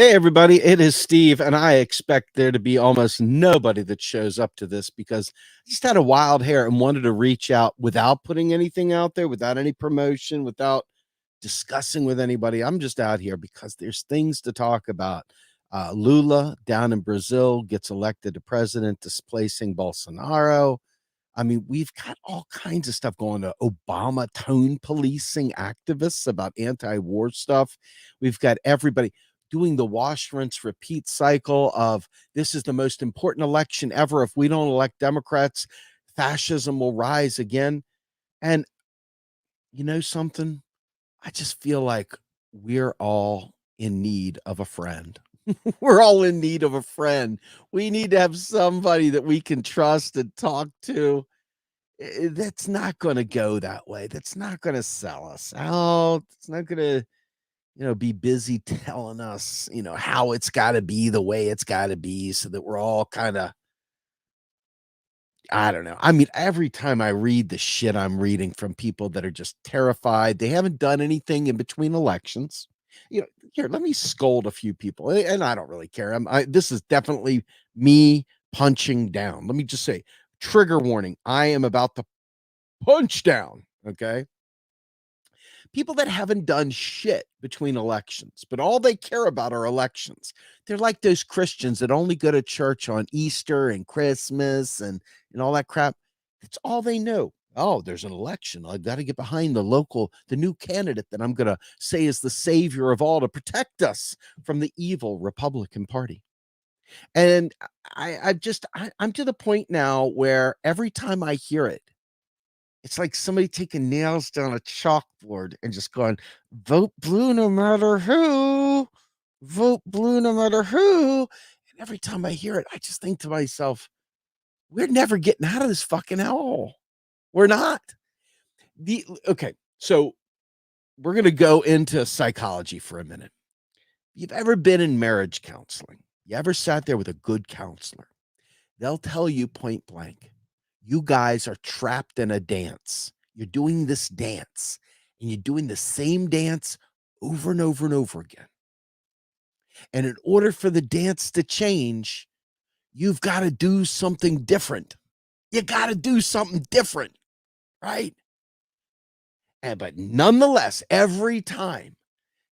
Hey, everybody, it is Steve, and I expect there to be almost nobody that shows up to this because I just had a wild hair and wanted to reach out without putting anything out there, without any promotion, without discussing with anybody. I'm just out here because there's things to talk about. Lula down in Brazil gets elected to president, displacing Bolsonaro. I mean, we've got all kinds of stuff going to Obama tone policing activists about anti-war stuff. We've got everybody doing the wash, rinse, repeat cycle of this is the most important election ever. If we don't elect Democrats, fascism will rise again. And you know something? I just feel like we're all in need of a friend. We're all in need of a friend. We need to have somebody that we can trust and talk to. That's not going to go that way. That's not going to sell us out. It's not going to, be busy telling us, how it's got to be the way it's got to be so that we're all kind of, I don't know. I mean, every time I read the shit I'm reading from people that are just terrified, they haven't done anything in between elections. Here, let me scold a few people, and I don't really care. This is definitely me punching down. Let me just say, trigger warning. I am about to punch down. Okay. People that haven't done shit between elections, but all they care about are elections. They're like those Christians that only go to church on Easter and Christmas and all that crap. That's all they know. Oh, there's an election. I've got to get behind the new candidate that I'm going to say is the savior of all to protect us from the evil Republican Party. And I'm to the point now where every time I hear it, it's like somebody taking nails down a chalkboard and just going, vote blue no matter who, vote blue no matter who. And every time I hear it, I just think to myself, we're never getting out of this fucking hell. We're not. Okay, so we're gonna go into psychology for a minute. You've ever been in marriage counseling? You ever sat there with a good counselor? They'll tell you point blank, you guys are trapped in a dance. You're doing this dance and you're doing the same dance over and over and over again. And in order for the dance to change, you've got to do something different. You got to do something different, right? But nonetheless, every time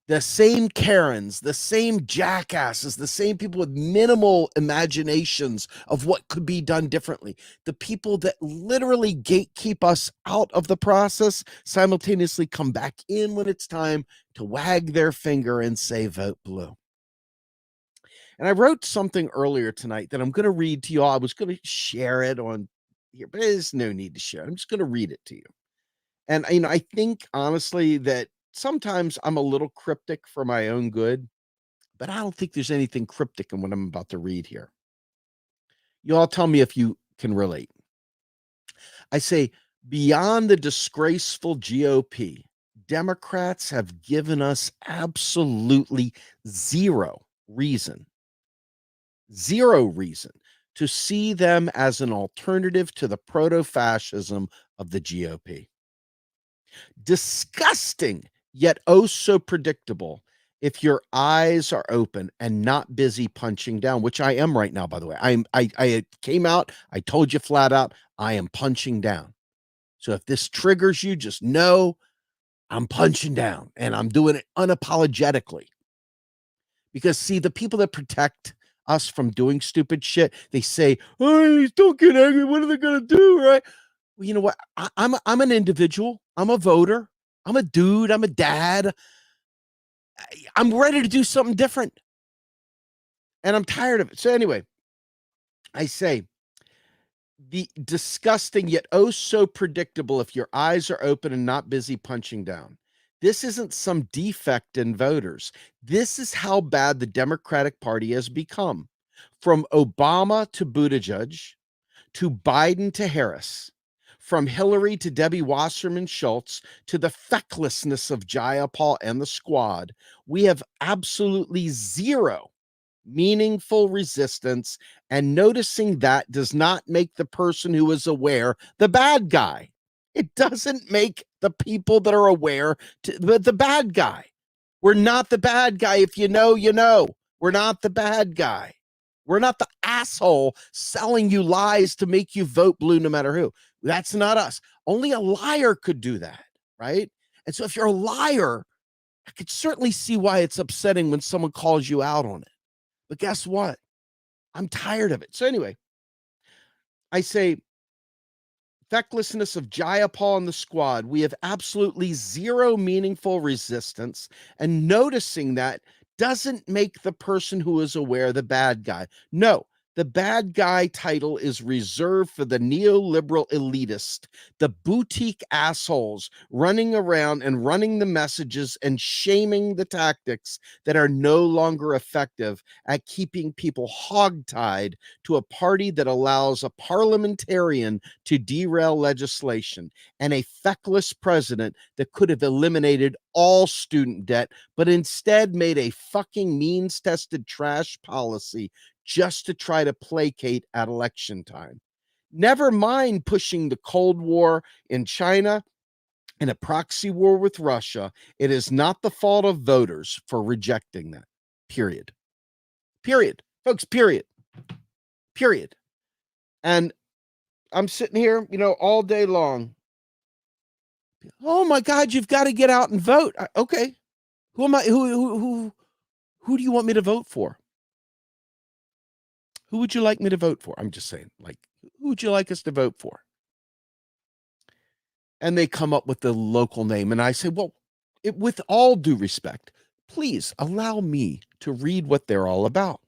the same Karens, the same jackasses, the same people with minimal imaginations of what could be done differently. The people that literally gatekeep us out of the process simultaneously come back in when it's time to wag their finger and say, vote blue. And I wrote something earlier tonight that I'm going to read to you all. I was going to share it on here, but there's no need to share. I'm just going to read it to you. And, I think honestly that sometimes I'm a little cryptic for my own good, but I don't think there's anything cryptic in what I'm about to read here. You all tell me if you can relate. I say, beyond the disgraceful GOP, Democrats have given us absolutely zero reason to see them as an alternative to the proto fascism of the GOP. Disgusting, yet oh so predictable if your eyes are open and not busy punching down, which I am right now, by the way. I came out, I told you flat out, I am punching down. So if this triggers you, just know I'm punching down and I'm doing it unapologetically. Because see, the people that protect us from doing stupid shit, they say, "Oh, don't get angry. What are they gonna do?" Right? Well, you know what? I'm an individual. I'm a voter. I'm a dude. I'm a dad. I'm ready to do something different, and I'm tired of it. So anyway, I say the disgusting yet oh so predictable if your eyes are open and not busy punching down. This isn't some defect in voters. This is how bad the Democratic Party has become. From Obama to Buttigieg, to Biden to Harris, from Hillary to Debbie Wasserman Schultz, to the fecklessness of Jayapal and the squad, we have absolutely zero meaningful resistance. And noticing that does not make the person who is aware the bad guy. It doesn't make the people that are aware the bad guy. We're not the bad guy. If you know, you know. We're not the bad guy. We're not the asshole selling you lies to make you vote blue no matter who. That's not us. Only a liar could do that, right? And so if you're a liar, I could certainly see why it's upsetting when someone calls you out on it. But guess what? I'm tired of it. So anyway, I say fecklessness of Jayapal and the squad. We have absolutely zero meaningful resistance, and noticing that doesn't make the person who is aware the bad guy. No, the bad guy title is reserved for the neoliberal elitist, the boutique assholes running around and running the messages and shaming the tactics that are no longer effective at keeping people hogtied to a party that allows a parliamentarian to derail legislation and a feckless president that could have eliminated all student debt, but instead made a fucking means tested trash policy just to try to placate at election time. Never mind pushing the Cold War in China and a proxy war with Russia. It is not the fault of voters for rejecting that. Period. Period. Folks, period. Period. And I'm sitting here, all day long. Oh my God, you've got to get out and vote. Okay. Who am I? Who do you want me to vote for? Who would you like me to vote for? I'm just saying, who would you like us to vote for? And they come up with the local name. And I say, well, with all due respect, please allow me to read what they're all about.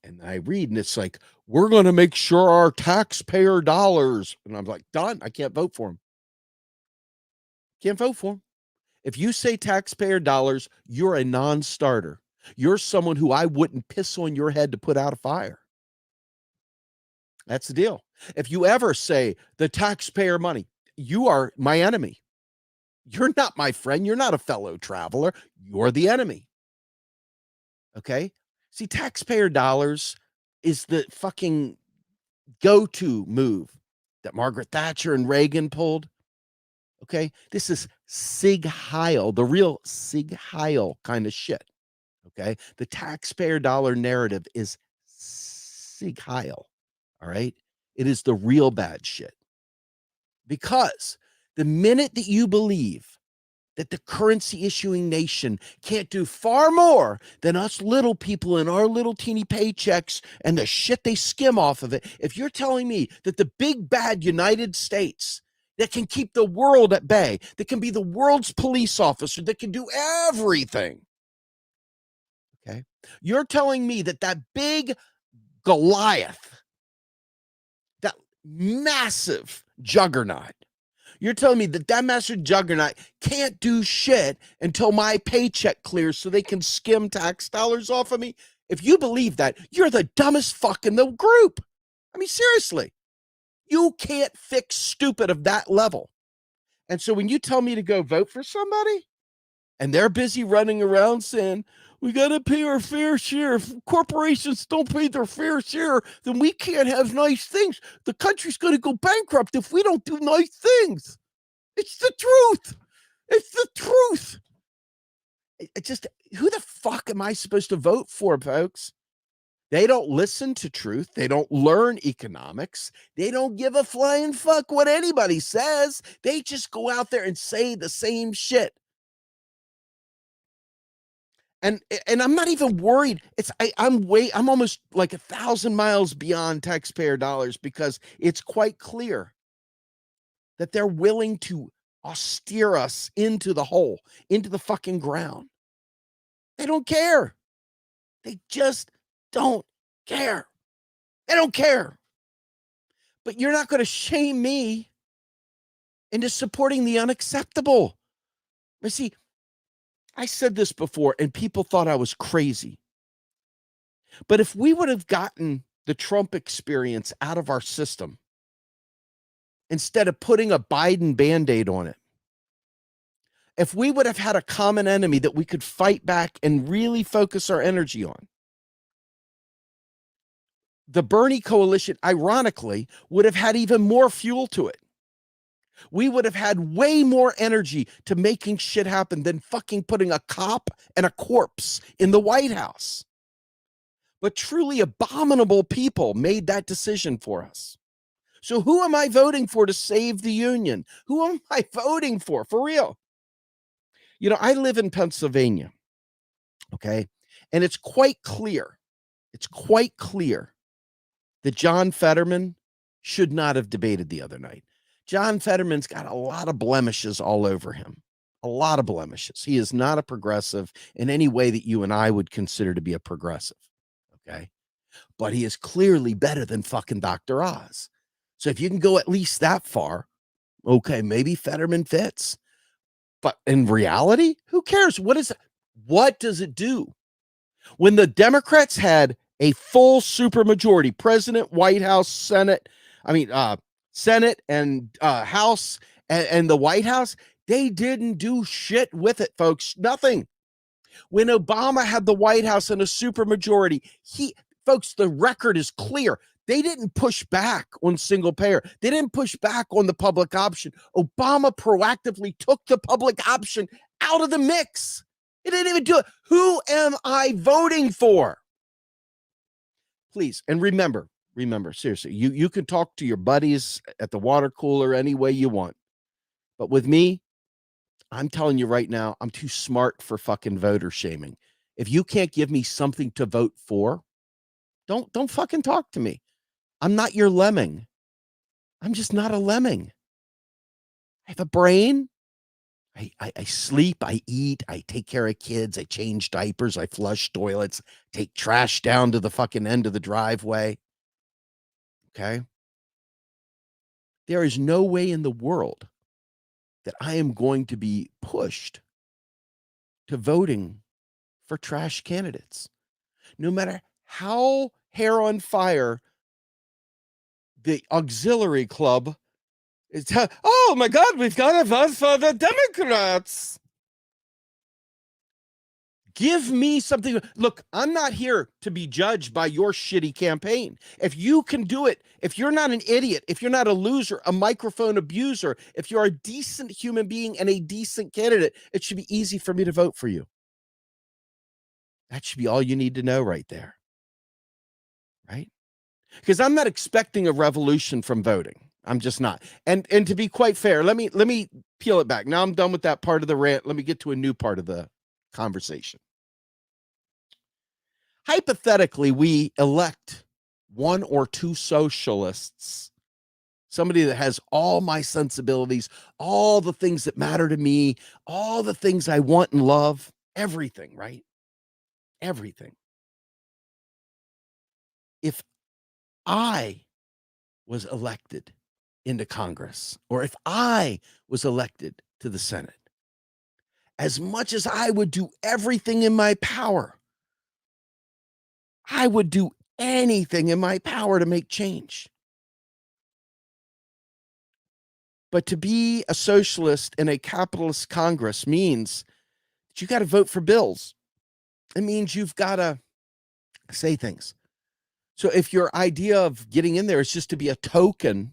And I read, and it's like, we're going to make sure our taxpayer dollars. And I'm like, done. I can't vote for them. Can't vote for them. If you say taxpayer dollars, you're a non-starter. You're someone who I wouldn't piss on your head to put out a fire. That's the deal. If you ever say the taxpayer money, you are my enemy. You're not my friend. You're not a fellow traveler. You're the enemy. Okay? See, taxpayer dollars is the fucking go-to move that Margaret Thatcher and Reagan pulled. Okay? This is Sig Heil, the real Sig Heil kind of shit. Okay? The taxpayer dollar narrative is Sig Heil. All right? It is the real bad shit. Because the minute that you believe that the currency issuing nation can't do far more than us little people in our little teeny paychecks and the shit they skim off of it, if you're telling me that the big bad United States that can keep the world at bay, that can be the world's police officer, that can do everything, okay, you're telling me that that big Goliath, that massive juggernaut, you're telling me that that massive juggernaut can't do shit until my paycheck clears so they can skim tax dollars off of me? If you believe that, you're the dumbest fuck in the group. I mean, seriously, you can't fix stupid of that level. And so when you tell me to go vote for somebody and they're busy running around saying, we got to pay our fair share. If corporations don't pay their fair share, then we can't have nice things. The country's going to go bankrupt if we don't do nice things. It's the truth. It's the truth. It just, who the fuck am I supposed to vote for, folks? They don't listen to truth. They don't learn economics. They don't give a flying fuck what anybody says. They just go out there and say the same shit. And I'm not even worried. I'm almost like 1,000 miles beyond taxpayer dollars because it's quite clear that they're willing to steer us into the hole, into the fucking ground. They don't care. They just don't care. They don't care. But you're not going to shame me into supporting the unacceptable. You see, I said this before and people thought I was crazy. But if we would have gotten the Trump experience out of our system, instead of putting a Biden Band-Aid on it, if we would have had a common enemy that we could fight back and really focus our energy on, the Bernie coalition, ironically, would have had even more fuel to it. We would have had way more energy to making shit happen than fucking putting a cop and a corpse in the White House. but truly abominable people made that decision for us. So who am I voting for to save the union? Who am I voting for real? I live in Pennsylvania, okay? And it's quite clear that John Fetterman should not have debated the other night. John Fetterman's got a lot of blemishes all over him. A lot of blemishes. He is not a progressive in any way that you and I would consider to be a progressive. Okay. But he is clearly better than fucking Dr. Oz. So if you can go at least that far, okay, maybe Fetterman fits. But in reality, who cares? What does it do? When the Democrats had a full supermajority, President, White House, Senate, Senate and House and the White House, they didn't do shit with it, folks. Nothing. When Obama had the White House and a supermajority, folks, the record is clear. They didn't push back on single payer. They didn't push back on the public option. Obama proactively took the public option out of the mix. It didn't even do it. Who am I voting for? Please, and remember, seriously, you can talk to your buddies at the water cooler any way you want. But with me, I'm telling you right now, I'm too smart for fucking voter shaming. If you can't give me something to vote for, don't fucking talk to me. I'm not your lemming. I'm just not a lemming. I have a brain. I sleep, I eat, I take care of kids, I change diapers, I flush toilets, take trash down to the fucking end of the driveway. Okay. There is no way in the world that I am going to be pushed to voting for trash candidates. No matter how hair on fire the auxiliary club is. Oh my God, we've got to vote for the Democrats. Give me something. Look, I'm not here to be judged by your shitty campaign. If you can do it, if you're not an idiot, if you're not a loser, a microphone abuser, if you're a decent human being and a decent candidate, it should be easy for me to vote for you. That should be all you need to know right there. Right? Because I'm not expecting a revolution from voting. I'm just not. And to be quite fair, let me peel it back. Now I'm done with that part of the rant. Let me get to a new part of the conversation. Hypothetically, we elect one or two socialists, somebody that has all my sensibilities, all the things that matter to me, all the things I want and love, everything, right? Everything. If I was elected into Congress, or if I was elected to the Senate, as much as I would do everything in my power, I would do anything in my power to make change. But to be a socialist in a capitalist Congress means that you got to vote for bills. It means you've got to say things. So if your idea of getting in there is just to be a token,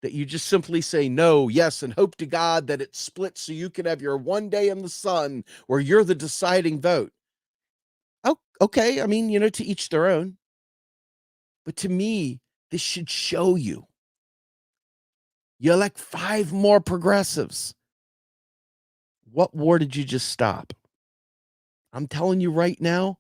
that you just simply say no, yes, and hope to God that it splits so you can have your one day in the sun where you're the deciding vote. Oh, okay. I mean, to each their own. But to me, this should show you. You elect 5 more progressives. What war did you just stop? I'm telling you right now,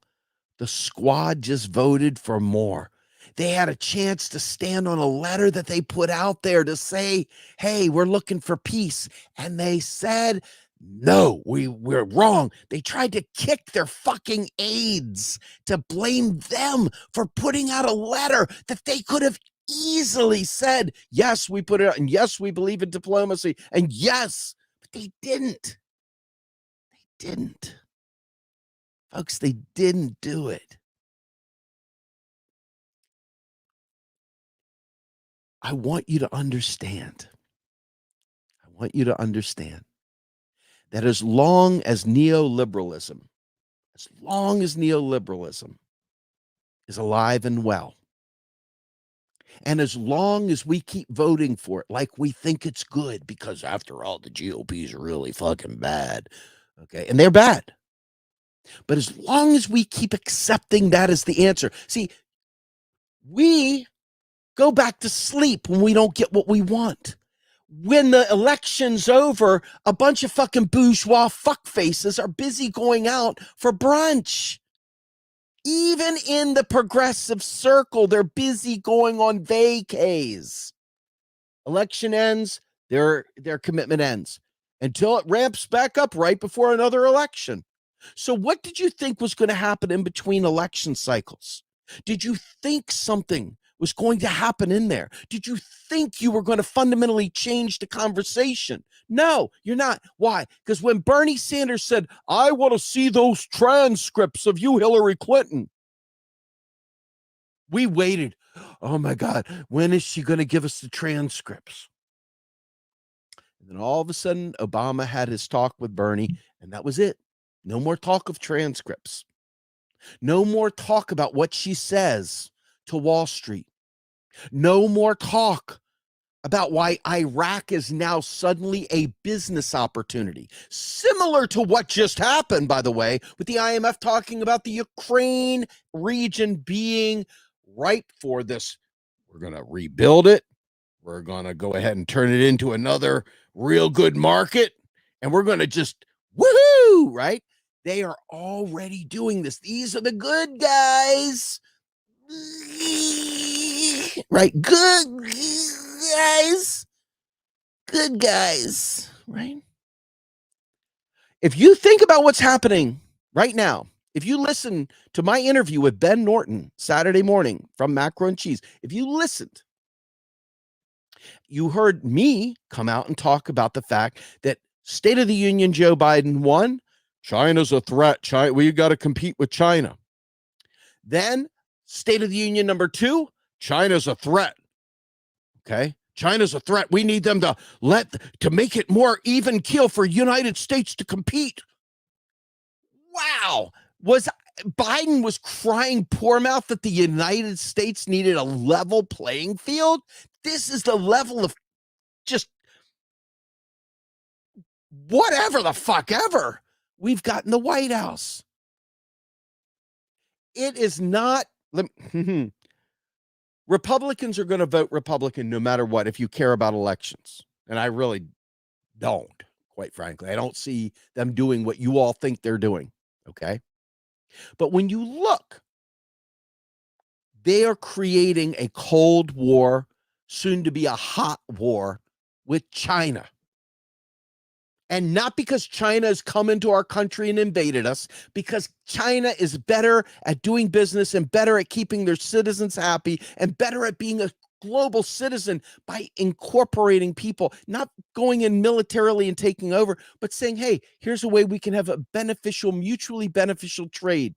the squad just voted for more. They had a chance to stand on a letter that they put out there to say, hey, we're looking for peace. And they said, no, we're wrong. They tried to kick their fucking aides to blame them for putting out a letter that they could have easily said, yes, we put it out, and yes, we believe in diplomacy, and yes, but they didn't. They didn't. Folks, they didn't do it. I want you to understand. I want you to understand that as long as neoliberalism is alive and well, and as long as we keep voting for it like we think it's good, because after all, the GOP is really fucking bad. Okay. And they're bad. But as long as we keep accepting that as the answer, see, we go back to sleep when we don't get what we want. When the election's over, a bunch of fucking bourgeois fuckfaces are busy going out for brunch. Even in the progressive circle, they're busy going on vacays. Election ends, their commitment ends until it ramps back up right before another election. So what did you think was going to happen in between election cycles? Did you think something was going to happen in there? Did you think you were going to fundamentally change the conversation? No, you're not. Why? Because when Bernie Sanders said, I want to see those transcripts of you, Hillary Clinton, we waited. Oh my God, when is she going to give us the transcripts? And then all of a sudden, Obama had his talk with Bernie, and that was it. No more talk of transcripts. No more talk about what she says to Wall Street. No more talk about why Iraq is now suddenly a business opportunity. Similar to what just happened, by the way, with the IMF talking about the Ukraine region being ripe for this. We're going to rebuild it. We're going to go ahead and turn it into another real good market. And we're going to just woohoo, right? They are already doing this. These are the good guys. Right? Good guys. Good guys. Right? If you think about what's happening right now, if you listen to my interview with Ben Norton Saturday morning from Macro and Cheese, if you listened, you heard me come out and talk about the fact that State of the Union Joe Biden won. China's a threat. China, we got to compete with China. Then State of the Union number 2, China's a threat. Okay. China's a threat. We need them to make it more even keel for United States to compete. Wow. Biden was crying poor mouth that the United States needed a level playing field. This is the level of just whatever the fuck ever we've got in the White House. It is not. Republicans are going to vote Republican no matter what if you care about elections. And I really don't, quite frankly. I don't see them doing what you all think they're doing. Okay. But when you look, they are creating a Cold War, soon to be a hot war with China. And not because China has come into our country and invaded us, because China is better at doing business and better at keeping their citizens happy and better at being a global citizen by incorporating people, not going in militarily and taking over, but saying, hey, here's a way we can have a beneficial, mutually beneficial trade.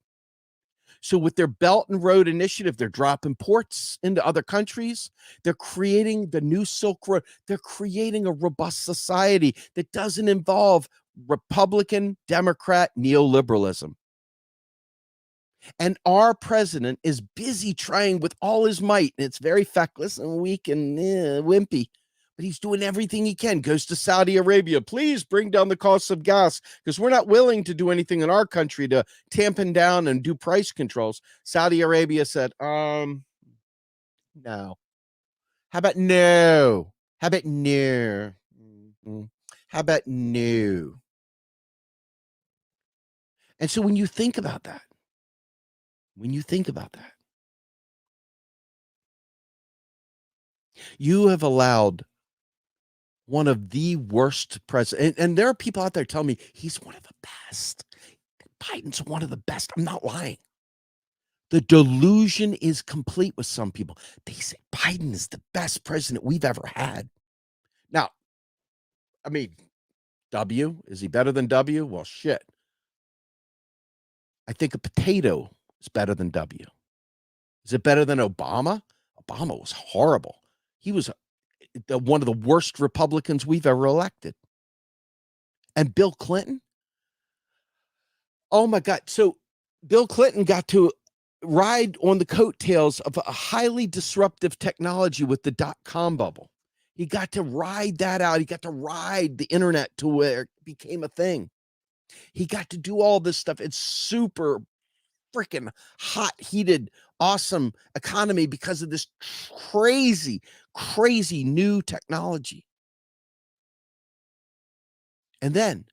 So with their Belt and Road Initiative, they're dropping ports into other countries. They're creating the new Silk Road. They're creating a robust society that doesn't involve Republican, Democrat, neoliberalism. And our president is busy trying with all his might. And it's very feckless and weak and wimpy. But he's doing everything he can. Goes to Saudi Arabia. Please bring down the cost of gas because we're not willing to do anything in our country to tampen down and do price controls. Saudi Arabia said, no. How about no? How about no? How about no? And so when you think about that, you have allowed one of the worst presidents, and there are people out there telling me he's one of the best. Biden's one of the best. I'm not lying. The delusion is complete with some people. They say Biden is the best president we've ever had. Now, I mean, W, is he better than W? Well, shit. I think a potato is better than W. Is it better than Obama? Obama was horrible. He was one of the worst Republicans we've ever elected. And Bill Clinton? Oh my God. So Bill Clinton got to ride on the coattails of a highly disruptive technology with the dot-com bubble. He got to ride that out. He got to ride the internet to where it became a thing. He got to do all this stuff. It's super freaking hot, heated, awesome economy because of this crazy, crazy new technology. And then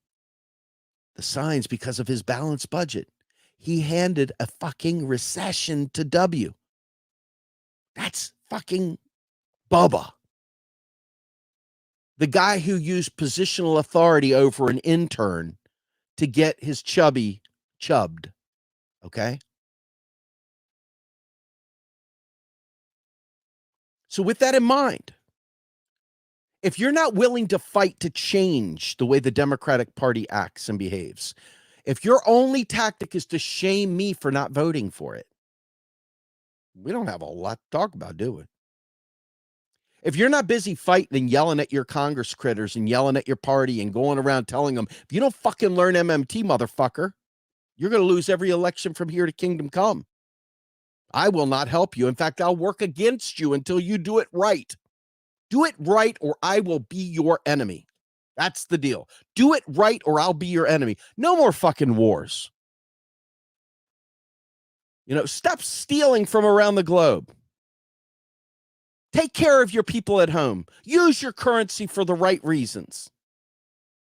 the signs, because of his balanced budget, he handed a fucking recession to W. That's fucking Bubba. The guy who used positional authority over an intern to get his chubby chubbed. Okay. So with that in mind, if you're not willing to fight to change the way the Democratic Party acts and behaves, if your only tactic is to shame me for not voting for it, we don't have a lot to talk about, do we? If you're not busy fighting and yelling at your Congress critters and yelling at your party and going around telling them, if you don't fucking learn MMT, motherfucker, you're going to lose every election from here to kingdom come. I will not help you. In fact, I'll work against you until you do it right. Do it right, or I will be your enemy. That's the deal. Do it right, or I'll be your enemy. No more fucking wars. Stop stealing from around the globe. Take care of your people at home. Use your currency for the right reasons.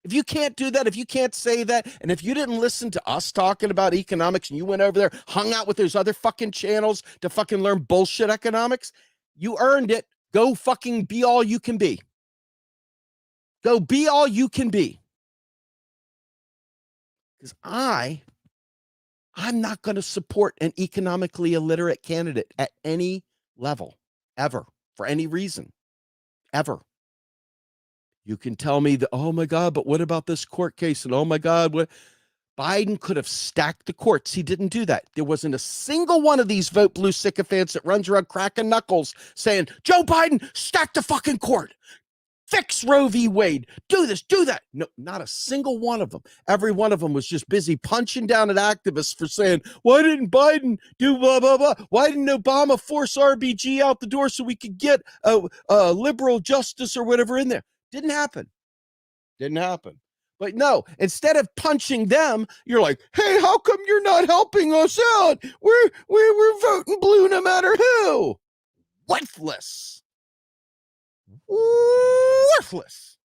If you can't do that, if you can't say that, and if you didn't listen to us talking about economics and you went over there, hung out with those other fucking channels to fucking learn bullshit economics, you earned it. Go fucking be all you can be. Go be all you can be. Because I'm not going to support an economically illiterate candidate at any level, ever, for any reason, ever. You can tell me that, oh my God, but what about this court case? And oh my God, what? Biden could have stacked the courts. He didn't do that. There wasn't a single one of these vote blue sycophants that runs around cracking knuckles saying, Joe Biden, stack the fucking court. Fix Roe v. Wade. Do this, do that. No, not a single one of them. Every one of them was just busy punching down at activists for saying, why didn't Biden do blah, blah, blah? Why didn't Obama force RBG out the door so we could get a liberal justice or whatever in there? Didn't happen. Didn't happen. But no, instead of punching them, you're like, hey, how come you're not helping us out? We're voting blue no matter who. Worthless. Worthless.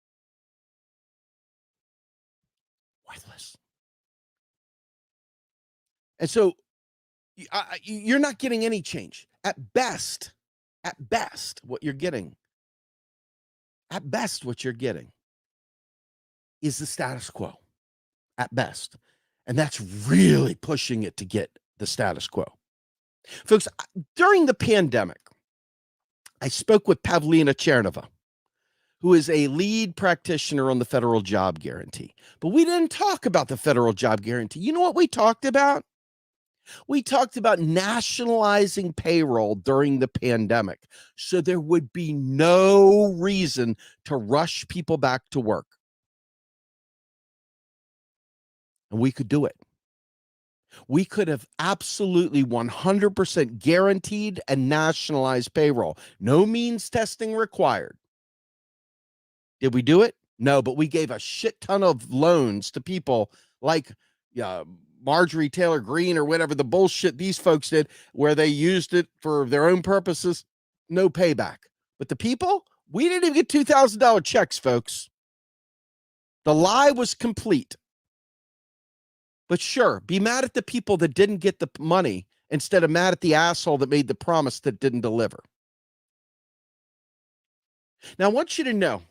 Worthless. And so you're not getting any change. At best, what you're getting is the status quo, at best. And that's really pushing it to get the status quo. Folks, during the pandemic, I spoke with Pavlina Chernova, who is a lead practitioner on the federal job guarantee. But we didn't talk about the federal job guarantee. You know what we talked about? We talked about nationalizing payroll during the pandemic so there would be no reason to rush people back to work. And we could do it. We could have absolutely 100% guaranteed and nationalized payroll. No means testing required. Did we do it? No, but we gave a shit ton of loans to people like Marjorie Taylor Greene or whatever the bullshit these folks did, where they used it for their own purposes. No payback. But the people, we didn't even get $2,000 checks, folks. The lie was complete. But sure, be mad at the people that didn't get the money instead of mad at the asshole that made the promise that didn't deliver. Now, I want you to know,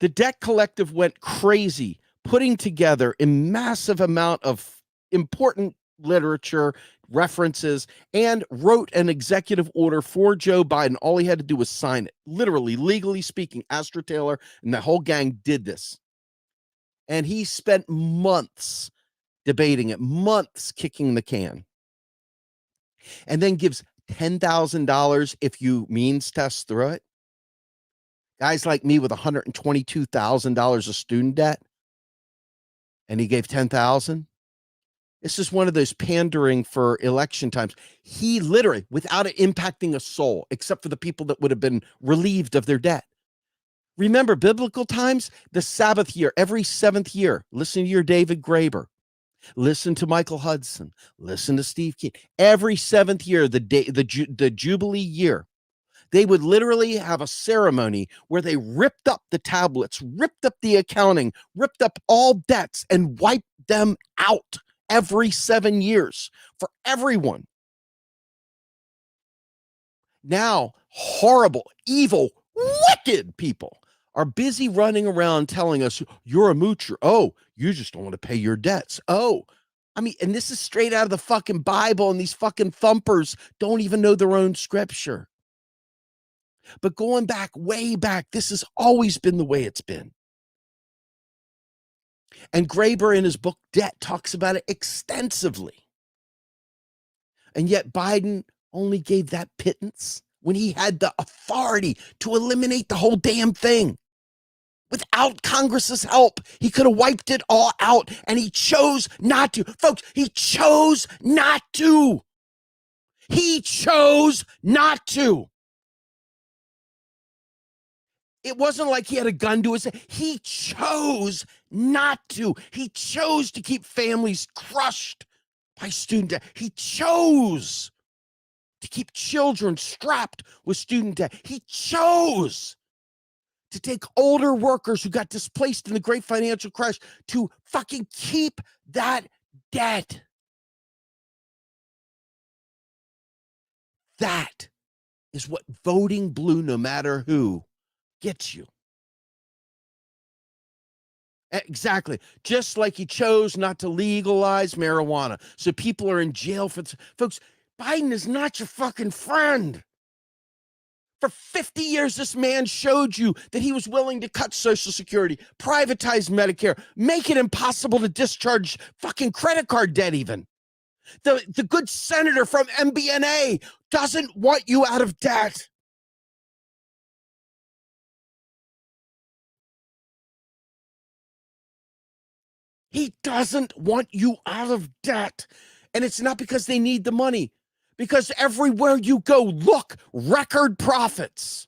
the Debt Collective went crazy putting together a massive amount of important literature, references, and wrote an executive order for Joe Biden. All he had to do was sign it. Literally, legally speaking, Astra Taylor and the whole gang did this. And he spent months debating it, months kicking the can, and then gives $10,000 if you means test through it. Guys like me with $122,000 of student debt, and he gave $10,000. This is one of those pandering for election times. He literally, without it impacting a soul, except for the people that would have been relieved of their debt. Remember, biblical times, the Sabbath year, every seventh year. Listen to your David Graeber. Listen to Michael Hudson. Listen to Steve Keen. Every seventh year, the Jubilee year, they would literally have a ceremony where they ripped up the tablets, ripped up the accounting, ripped up all debts, and wiped them out every 7 years for everyone. Now, horrible, evil, wicked people are busy running around telling us, you're a moocher. Oh, you just don't want to pay your debts. Oh, I mean, and this is straight out of the fucking Bible, and these fucking thumpers don't even know their own scripture. But going back, way back, this has always been the way it's been. And Graeber in his book Debt talks about it extensively. And yet Biden only gave that pittance when he had the authority to eliminate the whole damn thing. Without Congress's help, he could have wiped it all out, and he chose not to. Folks, he chose not to. He chose not to. It wasn't like he had a gun to his head. He chose not to. He chose to keep families crushed by student debt. He chose to keep children strapped with student debt. He chose to take older workers who got displaced in the great financial crash to fucking keep that debt. That is what voting blue, no matter who, gets you. Exactly. Just like he chose not to legalize marijuana. So people are in jail for folks. Biden is not your fucking friend. For 50 years, this man showed you that he was willing to cut Social Security, privatize Medicare, make it impossible to discharge fucking credit card debt even. The good senator from MBNA doesn't want you out of debt. He doesn't want you out of debt. And it's not because they need the money, because everywhere you go, look, record profits.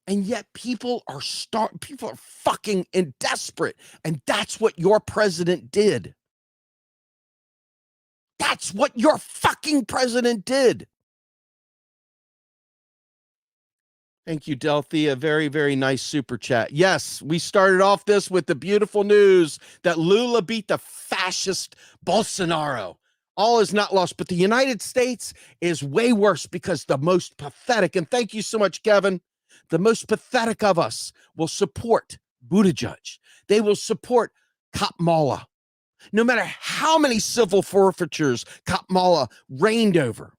And yet people are fucking desperate. And that's what your president did. That's what your fucking president did. Thank you, Delthea. Very, very nice super chat. Yes, we started off this with the beautiful news that Lula beat the fascist Bolsonaro. All is not lost, but the United States is way worse because the most pathetic, and thank you so much, Kevin, the most pathetic of us will support Buttigieg. They will support Kamala. No matter how many civil forfeitures Kamala reigned over,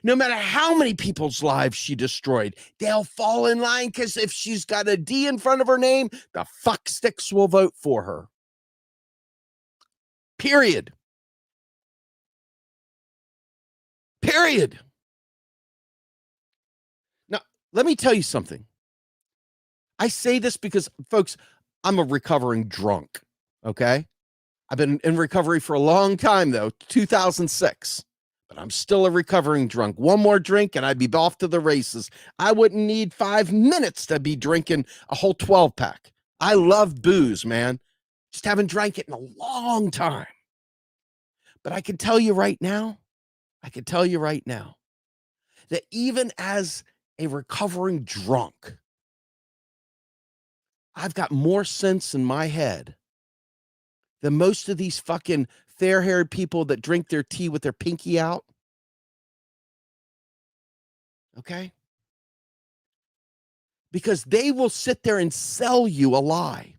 no matter how many people's lives she destroyed, they'll fall in line because if she's got a D in front of her name, the fucksticks will vote for her. Period. Period. Now, let me tell you something. I say this because, folks, I'm a recovering drunk, okay? I've been in recovery for a long time, though, 2006. But I'm still a recovering drunk. One more drink and I'd be off to the races. I wouldn't need 5 minutes to be drinking a whole 12-pack. I love booze, man. Just haven't drank it in a long time. But I can tell you right now, that even as a recovering drunk, I've got more sense in my head than most of these fucking fair-haired people that drink their tea with their pinky out. Okay? Because they will sit there and sell you a lie.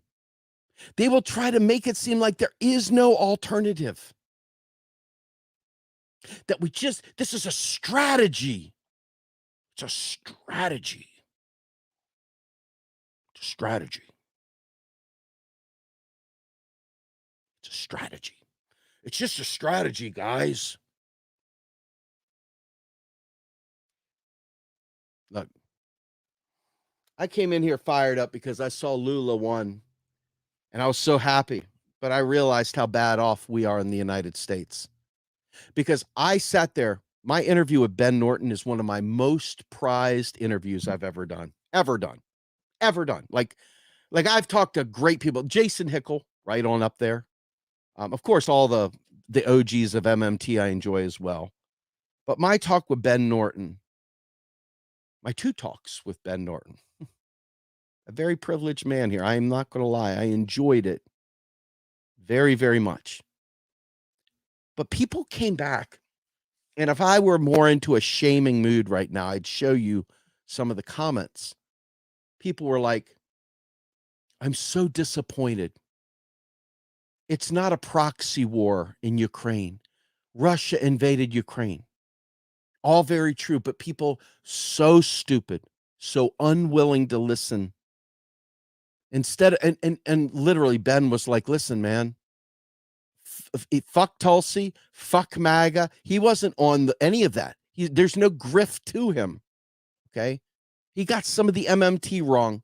They will try to make it seem like there is no alternative. That this is a strategy. It's a strategy. It's a strategy. It's a strategy. It's just a strategy, guys. Look, I came in here fired up because I saw Lula won, and I was so happy. But I realized how bad off we are in the United States. Because I sat there, my interview with Ben Norton is one of my most prized interviews I've ever done. Ever done. Like I've talked to great people. Jason Hickel, right on up there. Of course, all the OGs of MMT I enjoy as well. But my talk with Ben Norton, my 2 talks with Ben Norton, a very privileged man here. I am not gonna lie, I enjoyed it very, very much. But people came back, and if I were more into a shaming mood right now, I'd show you some of the comments. People were like, "I'm so disappointed. It's not a proxy war in Ukraine. Russia invaded Ukraine." All very true, but people so stupid, so unwilling to listen. Instead, and literally Ben was like, "Listen, man, fuck Tulsi, fuck MAGA." He wasn't on any of that. There's no grift to him. Okay, he got some of the MMT wrong,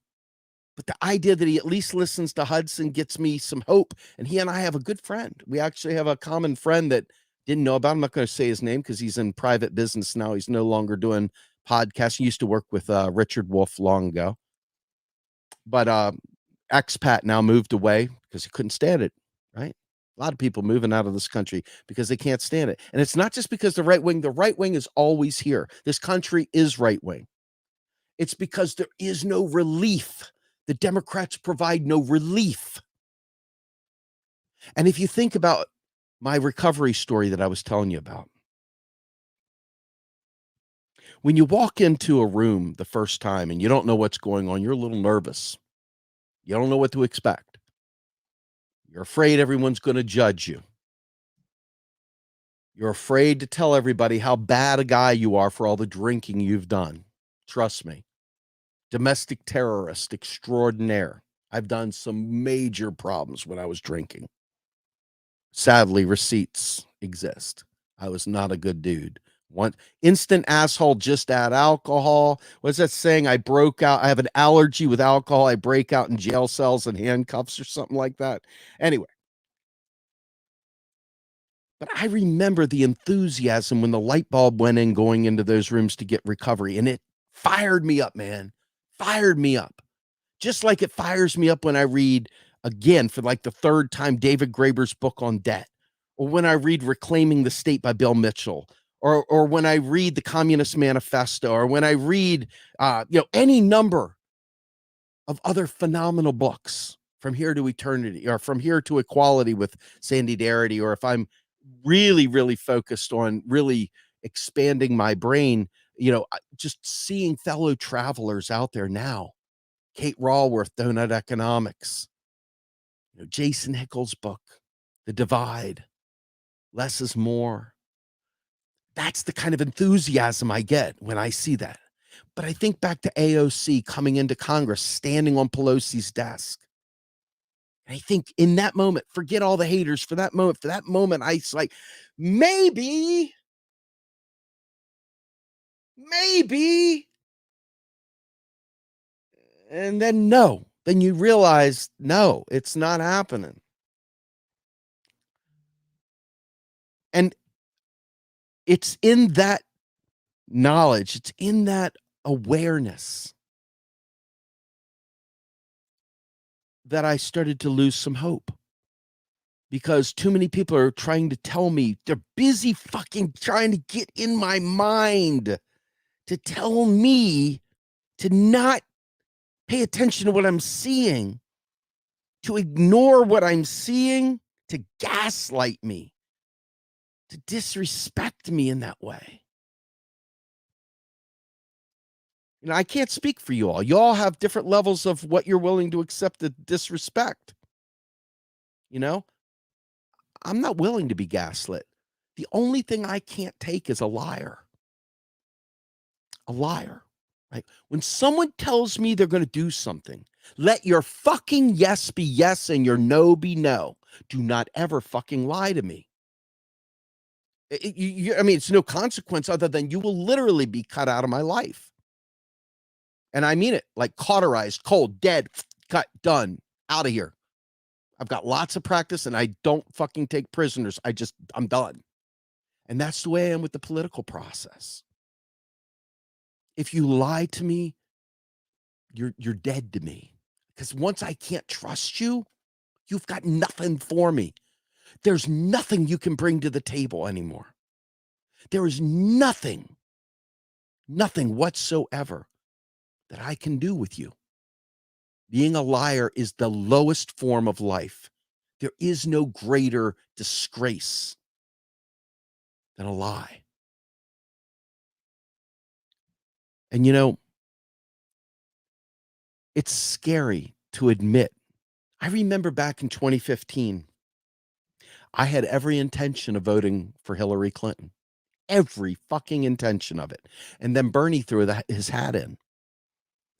but the idea that he at least listens to Hudson gets me some hope. And he and I have a good friend. We actually have a common friend that didn't know about. I'm not going to say his name because he's in private business now. He's no longer doing podcasts. He used to work with Richard Wolff long ago, but expat now moved away because he couldn't stand it. Right. A lot of people moving out of this country because they can't stand it. And it's not just because the right wing is always here. This country is right wing. It's because there is no relief. The Democrats provide no relief. And if you think about my recovery story that I was telling you about, when you walk into a room the first time and you don't know what's going on, you're a little nervous. You don't know what to expect. You're afraid everyone's going to judge you. You're afraid to tell everybody how bad a guy you are for all the drinking you've done. Trust me. Domestic terrorist extraordinaire. I've done some major problems when I was drinking. Sadly, receipts exist. I was not a good dude. One instant asshole, just add alcohol. What's that saying? I broke out. I have an allergy with alcohol. I break out in jail cells and handcuffs or something like that. Anyway, but I remember the enthusiasm when the light bulb went in going into those rooms to get recovery, and it fired me up, man. Fired me up. Just like it fires me up when I read again for like the third time David Graeber's book on debt, or when I read Reclaiming the State by Bill Mitchell, or when I read the Communist Manifesto, or when I read any number of other phenomenal books, From Here to Eternity or From Here to Equality with Sandy Darity, or if I'm really, really focused on really expanding my brain, just seeing fellow travelers out there now. Kate Raworth, Donut Economics, Jason Hickel's book, The Divide, Less is More. That's the kind of enthusiasm I get when I see that. But I think back to AOC coming into Congress, standing on Pelosi's desk. And I think in that moment, forget all the haters for that moment, I was like, maybe, maybe. And then no, then you realize, no, it's not happening. And it's in that knowledge, it's in that awareness that I started to lose some hope, because too many people are trying to tell me, they're busy fucking trying to get in my mind to tell me to not pay attention to what I'm seeing, to ignore what I'm seeing, to gaslight me, to disrespect me in that way. I can't speak for you all. You all have different levels of what you're willing to accept the disrespect. You know, I'm not willing to be gaslit. The only thing I can't take is a liar. A liar. Right? When someone tells me they're going to do something, let your fucking yes be yes and your no be no. Do not ever fucking lie to me. I mean, it's no consequence other than you will literally be cut out of my life. And I mean it, like cauterized, cold, dead, cut, done, out of here. I've got lots of practice and I don't fucking take prisoners. I'm done. And that's the way I am with the political process. If you lie to me, you're dead to me. Because once I can't trust you, You've got nothing for me. There's nothing you can bring to the table anymore. There is nothing whatsoever that I can do with you. Being a liar is the lowest form of life. There is no greater disgrace than a lie. And it's scary to admit. I remember back in 2015, I had every intention of voting for Hillary Clinton. Every fucking intention of it. And then Bernie threw his hat in.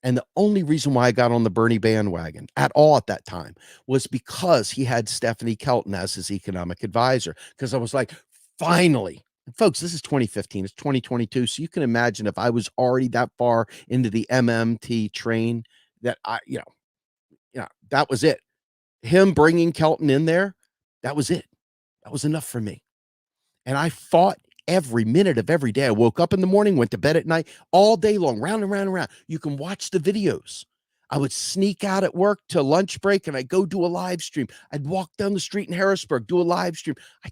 And the only reason why I got on the Bernie bandwagon at all at that time was because he had Stephanie Kelton as his economic advisor. Because I was like, finally, and folks, this is 2015, it's 2022. So you can imagine if I was already that far into the MMT train that that was it. Him bringing Kelton in there, that was it. That was enough for me. And I fought every minute of every day. I woke up in the morning, went to bed at night, all day long, round and round and round. You can watch the videos. I would sneak out at work to lunch break and I'd go do a live stream. I'd walk down the street in Harrisburg, do a live stream. I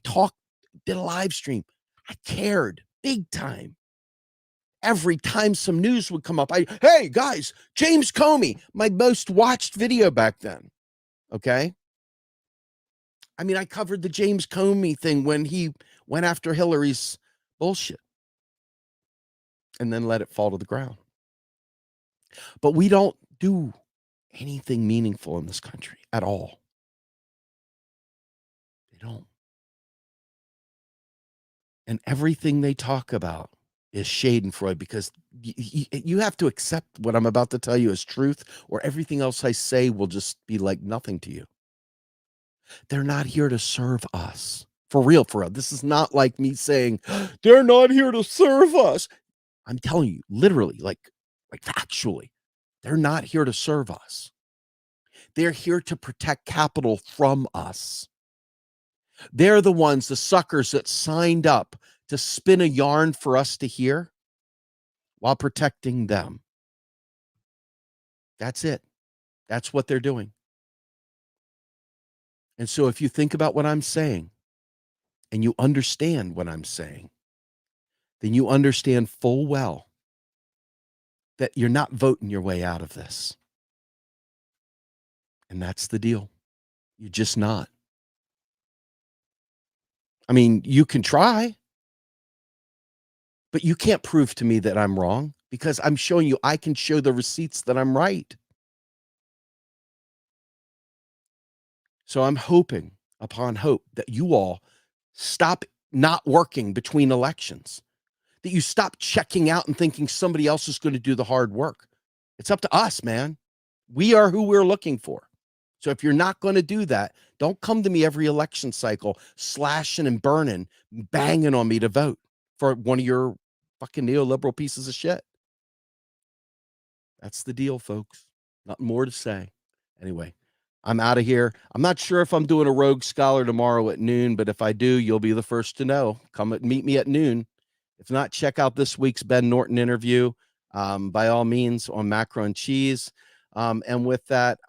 did a live stream. I cared big time. Every time some news would come up, hey guys, James Comey, my most watched video back then. Okay. I mean, I covered the James Comey thing when he went after Hillary's bullshit and then let it fall to the ground. But we don't do anything meaningful in this country at all. They don't. And everything they talk about is Schadenfreude because you have to accept what I'm about to tell you as truth, or everything else I say will just be like nothing to you. They're not here to serve us. For real, for real. This is not like me saying, they're not here to serve us. I'm telling you, literally, like factually, they're not here to serve us. They're here to protect capital from us. They're the ones, the suckers that signed up to spin a yarn for us to hear while protecting them. That's it. That's what they're doing. And so if you think about what I'm saying and you understand what I'm saying, then you understand full well that you're not voting your way out of this. And that's the deal. You're just not. I mean, you can try, but you can't prove to me that I'm wrong because I'm showing you, I can show the receipts that I'm right. So I'm hoping upon hope that you all stop not working between elections, that you stop checking out and thinking somebody else is going to do the hard work. It's up to us, man. We are who we're looking for. So if you're not going to do that, don't come to me every election cycle slashing and burning, banging on me to vote for one of your fucking neoliberal pieces of shit. That's the deal, folks. Nothing more to say. Anyway, I'm out of here. I'm not sure if I'm doing a Rogue Scholar tomorrow at noon, but if I do, you'll be the first to know. Come meet me at noon. If not, check out this week's Ben Norton interview, by all means, on Macro and Cheese. And with that,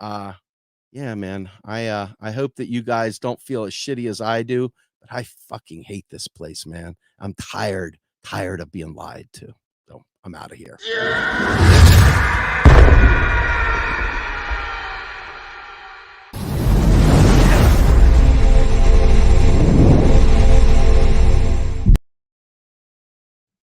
yeah, man, I hope that you guys don't feel as shitty as I do, but I fucking hate this place, man. I'm tired of being lied to. So I'm out of here.